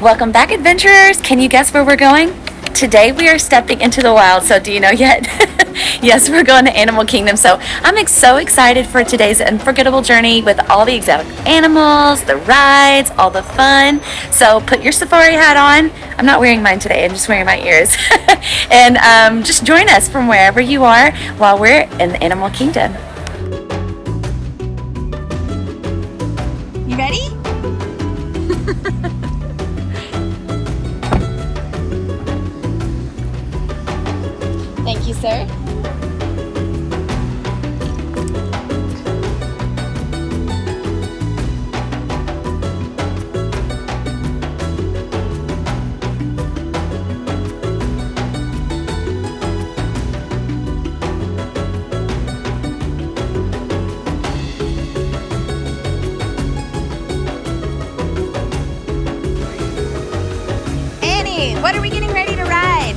Welcome back, adventurers. Can you guess where we're going? Today we are stepping into the wild, so do you know yet? Yes, we're going to Animal Kingdom, so I'm so excited for today's unforgettable journey with all the exotic animals, the rides, all the fun. So put your safari hat on. I'm not wearing mine today, I'm just wearing my ears. And just join us from wherever you are while we're in the Animal Kingdom. You ready? Thank you, sir. Annie, what are we getting ready to ride?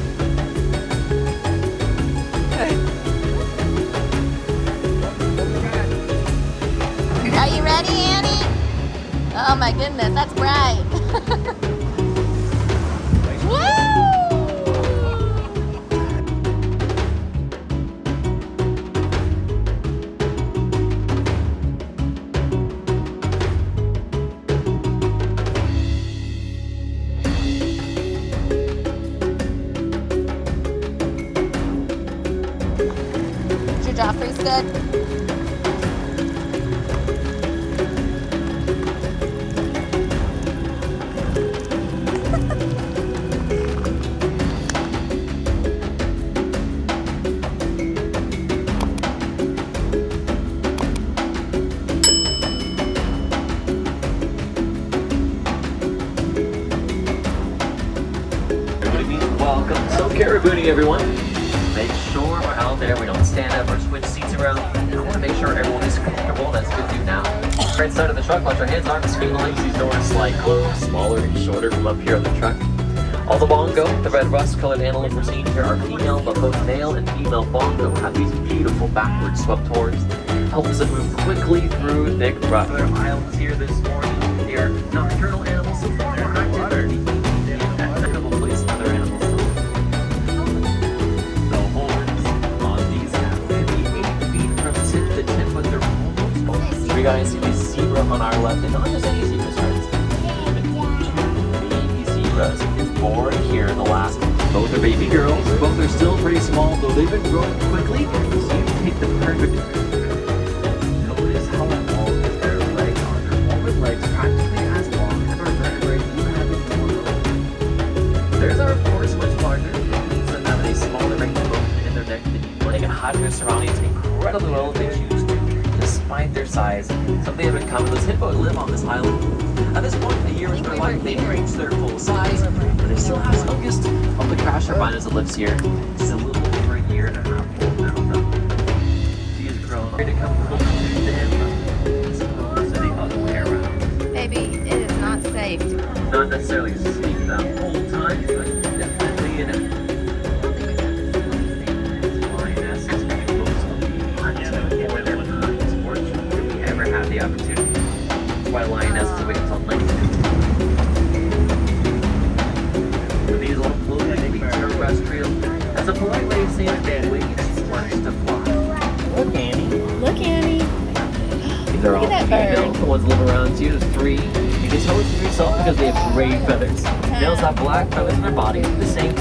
Are you ready, Annie? Oh my goodness, that's bright. Is your jaw freeze good? Welcome. So caribooning, everyone. Make sure we're out there. We don't stand up or switch seats around. I want to make sure everyone is comfortable. That's good to do now. Right side of the truck. Watch our hands, arms, feet, legs. These doors slide closed, smaller and shorter from up here on the truck. All the bongo, the red rust-colored animals we're seeing here are female, but both male and female bongo have these beautiful backward swept horns. Helps them move quickly through thick rough. There are islands here this morning. They are nocturnal animals, so far active. We guys see this zebra on our left, and not just any zebras, friends. Even two baby zebras born here in the last. Both are baby girls. Both are still pretty small, though they've been growing quickly. So you take the perfect. Notice how long their legs are. Their forward legs practically as long as our vertebrae. You have it more. Theirs are, of course, much larger. So now they smaller range of motion in their neck. They can hide in their surroundings incredibly well if they choose to. Despite their size, something have in common. Those hippos live on this island. At this point in the year in their life, they've reached their full size, but they still have the youngest of the crash turbines that lives here. She's a little over a year and a half old now. She has grown ready to come closer to them. Suppose the other way around. Baby, it is not safe. Not necessarily sleep that whole time, but definitely in it. The opportunity. That's why lionesses wait until night. These little floating maybe terrestrial. That's a polite way of saying that they wait to fly. Look, Annie. Look, Annie. These are all female. The ones live around you. There's three. You can tell it's for yourself because they have gray feathers. Males have black feathers in their body. The same.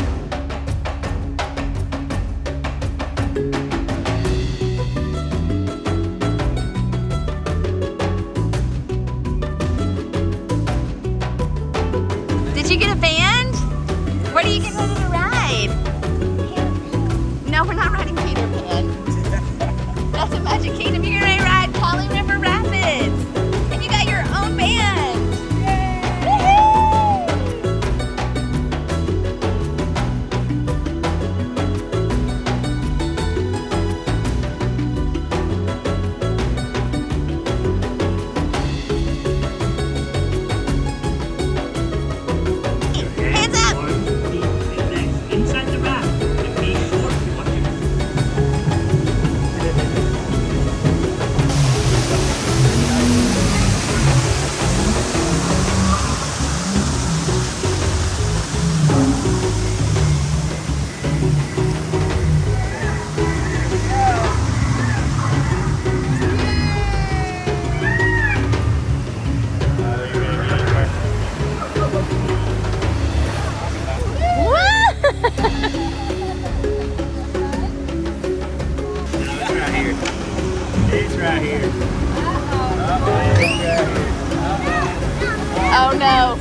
Did you get a band? What are you getting ready to ride? No, we're not riding Peter Pan. That's a Magic Kingdom. You're going to ride Rover Rapids. And you got your own band. Woohoo! right here. Oh no.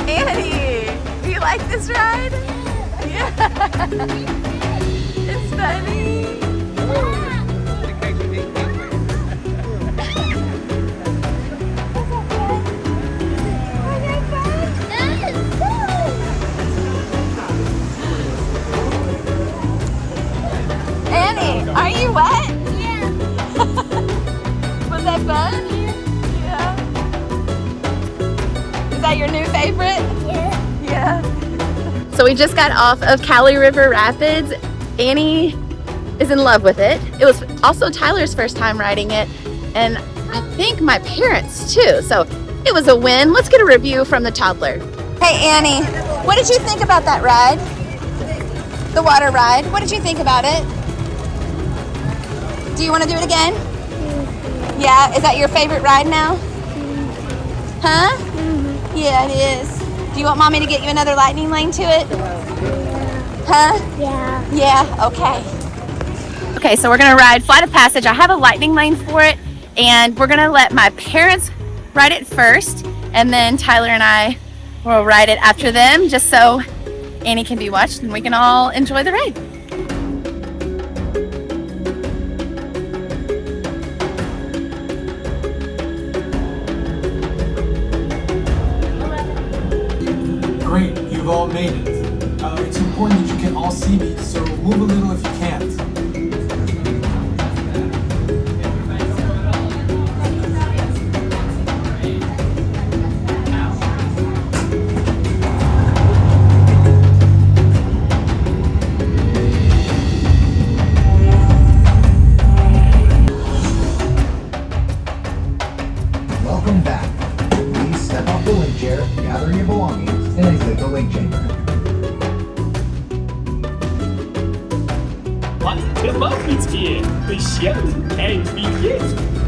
Annie, do you like this ride? Yeah. It's funny. Annie, are you wet? Yeah. Was that fun? Yeah. Is that your new favorite? Yeah. Yeah. So we just got off of Rover Rapids. Annie is in love with it. It was also Tyler's first time riding it, and I think my parents too. So it was a win. Let's get a review from the toddler. Hey Annie, what did you think about that ride? The water ride. What did you think about it? Do you want to do it again? Yeah, is that your favorite ride now? Huh? Yeah, it is. Do you want mommy to get you another lightning lane to it? Huh? Yeah. Yeah, okay. Okay, so we're gonna ride Flight of Passage. I have a lightning lane for it, and we're gonna let my parents ride it first, and then Tyler and I will ride it after them, just so Annie can be watched and we can all enjoy the ride. Great, you've all made it. It's important that you can all see me, so move a little if you can't. Welcome back. Please step off the lake chair, gather your belongings, and exit the lake chamber. What the monkeys here? The show can begin.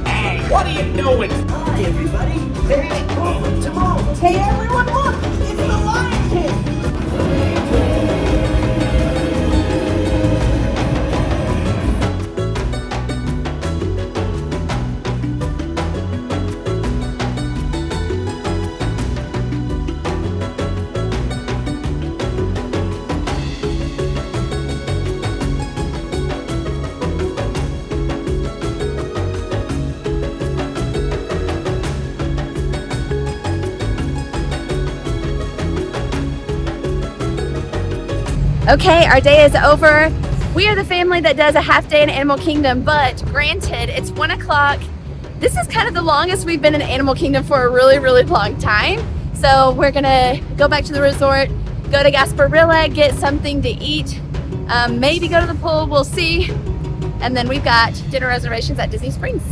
Hey, what are you doing? Hi, everybody. Hey, tomorrow. Hey, everyone, look! It's the Lion King! Okay, our day is over. We are the family that does a half day in Animal Kingdom, but granted, it's 1 o'clock. This is kind of the longest we've been in Animal Kingdom for a really, really long time. So we're gonna go back to the resort, go to Gasparilla, get something to eat, maybe go to the pool, we'll see. And then we've got dinner reservations at Disney Springs.